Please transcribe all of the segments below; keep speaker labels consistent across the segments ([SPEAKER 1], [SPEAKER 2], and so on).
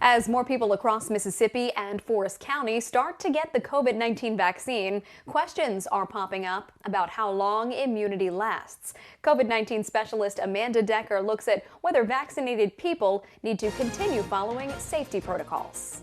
[SPEAKER 1] As more people across Mississippi and Forest County start to get the COVID-19 vaccine, questions are popping up about how long immunity lasts. COVID-19 specialist Amanda Decker looks at whether vaccinated people need to continue following safety protocols.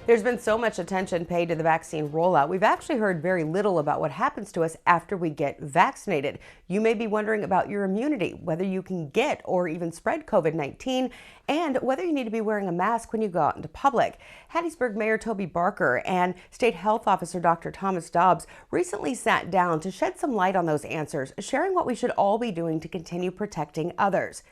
[SPEAKER 2] There's been so much attention paid to the vaccine rollout. We've actually heard very little about what happens to us after we get vaccinated. You may be wondering about your immunity, whether you can get or even spread COVID-19, and whether you need to be wearing a mask when you go out into public. Hattiesburg Mayor Toby Barker and State Health Officer Dr. Thomas Dobbs recently sat down to shed some light on those answers, sharing what we should all be doing to continue protecting others.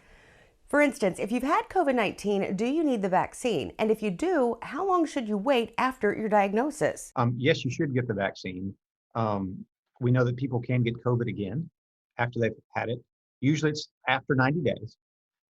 [SPEAKER 2] For instance, if you've had COVID-19, do you need the vaccine? And if you do, how long should you wait after your diagnosis?
[SPEAKER 3] Yes, you should get the vaccine. We know that people can get COVID again after they've had it. Usually it's after 90 days.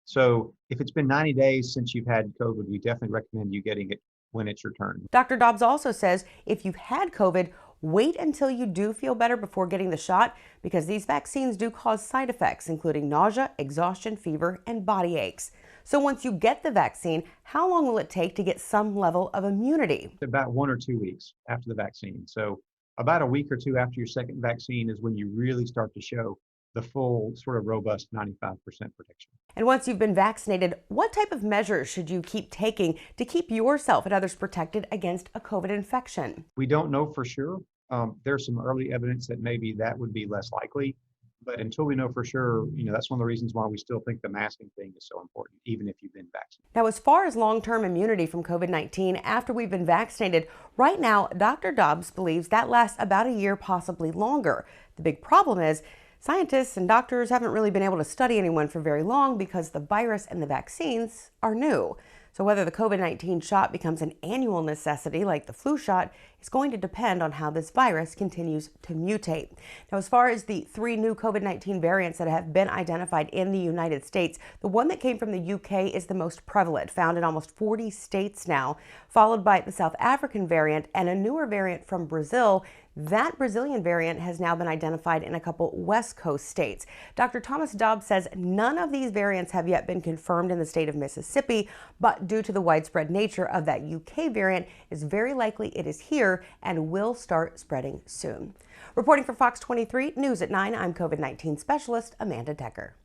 [SPEAKER 3] So if it's been 90 days since you've had COVID, we definitely recommend you getting it when it's your turn.
[SPEAKER 2] Dr. Dobbs also says if you've had COVID, wait until you do feel better before getting the shot, because these vaccines do cause side effects, including nausea, exhaustion, fever, and body aches. So once you get the vaccine, how long will it take to get some level of immunity?
[SPEAKER 3] About 1 or 2 weeks after the vaccine. So about a week or two after your second vaccine is when you really start to show the full sort of robust 95% protection.
[SPEAKER 2] And once you've been vaccinated, what type of measures should you keep taking to keep yourself and others protected against a COVID infection?
[SPEAKER 3] We don't know for sure. There's some early evidence that maybe that would be less likely, but until we know for sure, that's one of the reasons why we still think the masking thing is so important, even if you've been vaccinated.
[SPEAKER 2] Now, as far as long-term immunity from COVID-19 after we've been vaccinated, right now, Dr. Dobbs believes that lasts about a year, possibly longer. The big problem is scientists and doctors haven't really been able to study anyone for very long because the virus and the vaccines are new. So whether the COVID-19 shot becomes an annual necessity like the flu shot is going to depend on how this virus continues to mutate. Now, as far as the 3 new COVID-19 variants that have been identified in the United States, the one that came from the UK is the most prevalent, found in almost 40 states now, followed by the South African variant and a newer variant from Brazil. That Brazilian variant has now been identified in a couple West Coast states. Dr. Thomas Dobbs says none of these variants have yet been confirmed in the state of Mississippi, but due to the widespread nature of that UK variant, it's very likely it is here and will start spreading soon. Reporting for Fox 23 News at 9, I'm COVID-19 specialist Amanda Decker.